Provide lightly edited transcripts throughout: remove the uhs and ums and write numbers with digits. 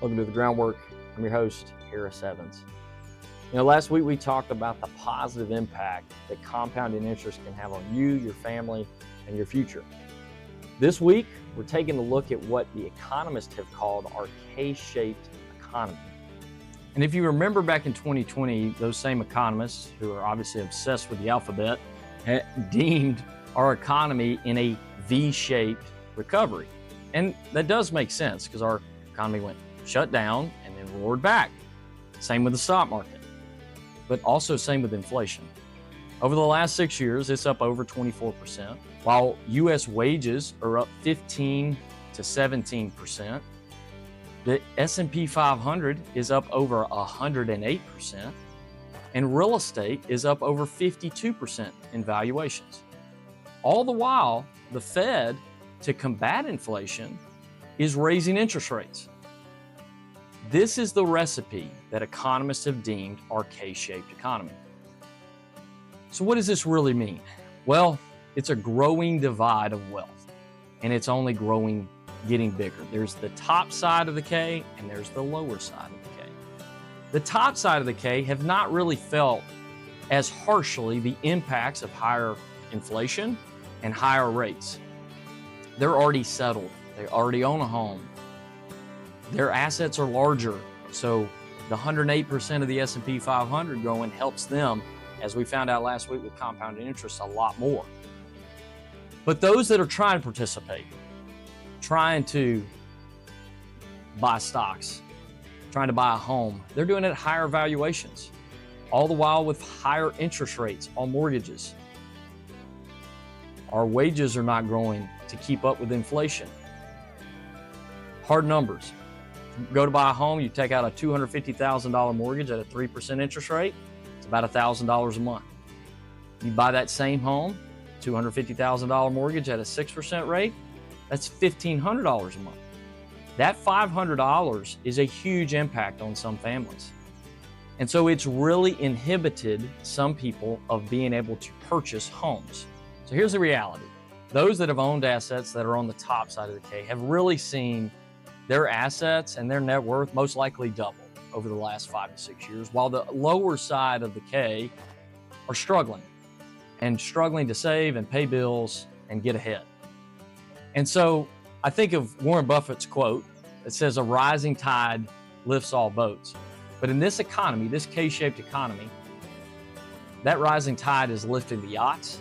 Welcome to the Groundwork. I'm your host, Harris Evans. Last week we talked about the positive impact that compounding interest can have on you, your family, and your future. This week, we're taking a look at what the economists have called our K-shaped economy. And if you remember back in 2020, those same economists, who are obviously obsessed with the alphabet, deemed our economy in a V-shaped recovery. And that does make sense because our economy went shut down and then roared back. Same with the stock market, but also same with inflation. Over the last 6 years, it's up over 24%, while U.S. wages are up 15 to 17%. The S&P 500 is up over 108%, and real estate is up over 52% in valuations. All the while, the Fed, to combat inflation, is raising interest rates. This is the recipe that economists have deemed our K-shaped economy. So what does this really mean? Well, it's a growing divide of wealth, and it's only growing, getting bigger. There's the top side of the K, and there's the lower side of the K. The top side of the K have not really felt as harshly the impacts of higher inflation and higher rates. They're already settled. They already own a home. Their assets are larger, so the 108% of the S&P 500 growing helps them, as we found out last week with compounding interest, a lot more. But those that are trying to participate, trying to buy stocks, trying to buy a home, they're doing it at higher valuations, all the while with higher interest rates on mortgages. Our wages are not growing to keep up with inflation. Hard numbers. Go to buy a home, you take out a $250,000 mortgage at a 3% interest rate, it's about $1,000 a month. You buy that same home, $250,000 mortgage at a 6% rate, that's $1,500 a month. That $500 is a huge impact on some families. And so it's really inhibited some people of being able to purchase homes. So here's the reality. Those that have owned assets that are on the top side of the K have really seen their assets and their net worth most likely double over the last 5 to 6 years, while the lower side of the K are struggling to save and pay bills and get ahead. And so I think of Warren Buffett's quote that says, "A rising tide lifts all boats." But in this economy, this K-shaped economy, that rising tide is lifting the yachts,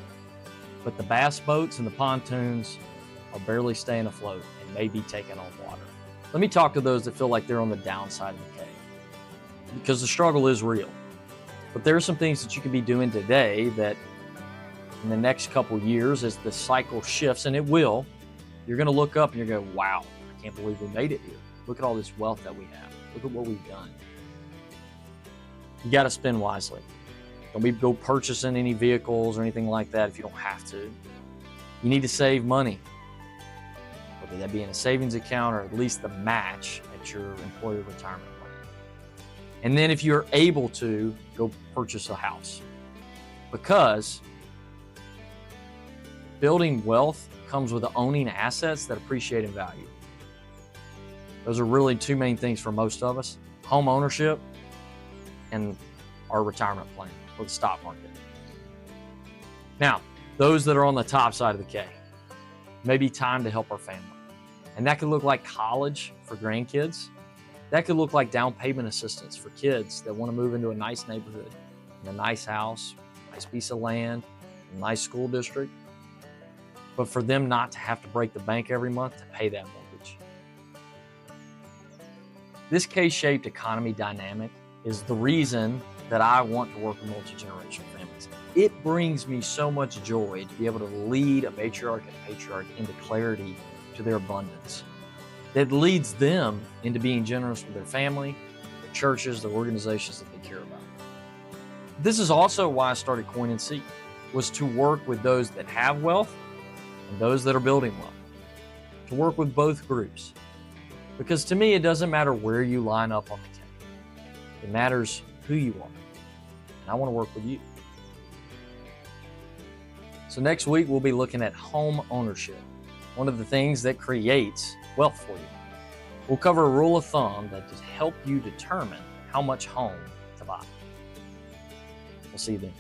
but the bass boats and the pontoons are barely staying afloat and may be taking on water. Let me talk to those that feel like they're on the downside of the K, because the struggle is real. But there are some things that you can be doing today that in the next couple years, as the cycle shifts, and it will, you're going to look up and you're going to go, wow, I can't believe we made it here. Look at all this wealth that we have. Look at what we've done. You got to spend wisely. Don't go purchasing any vehicles or anything like that if you don't have to. You need to save money, whether that be in a savings account or at least the match at your employer retirement plan. And then if you're able to, go purchase a house. Because building wealth comes with owning assets that appreciate in value. Those are really two main things for most of us: home ownership and our retirement plan or the stock market. Now, those that are on the top side of the K, maybe time to help our family. And that could look like college for grandkids. That could look like down payment assistance for kids that want to move into a nice neighborhood, in a nice house, a nice piece of land, a nice school district. But for them not to have to break the bank every month to pay that mortgage. This K-shaped economy dynamic is the reason that I want to work with multi-generational families. It brings me so much joy to be able to lead a matriarch and patriarch into clarity to their abundance. That leads them into being generous with their family, their churches, their organizations that they care about. This is also why I started Coin and Seed, was to work with those that have wealth and those that are building wealth, to work with both groups. Because to me, it doesn't matter where you line up on the K. It matters who you are. And I want to work with you. So next week, we'll be looking at home ownership, one of the things that creates wealth for you. We'll cover a rule of thumb that just help you determine how much home to buy. We'll see you then.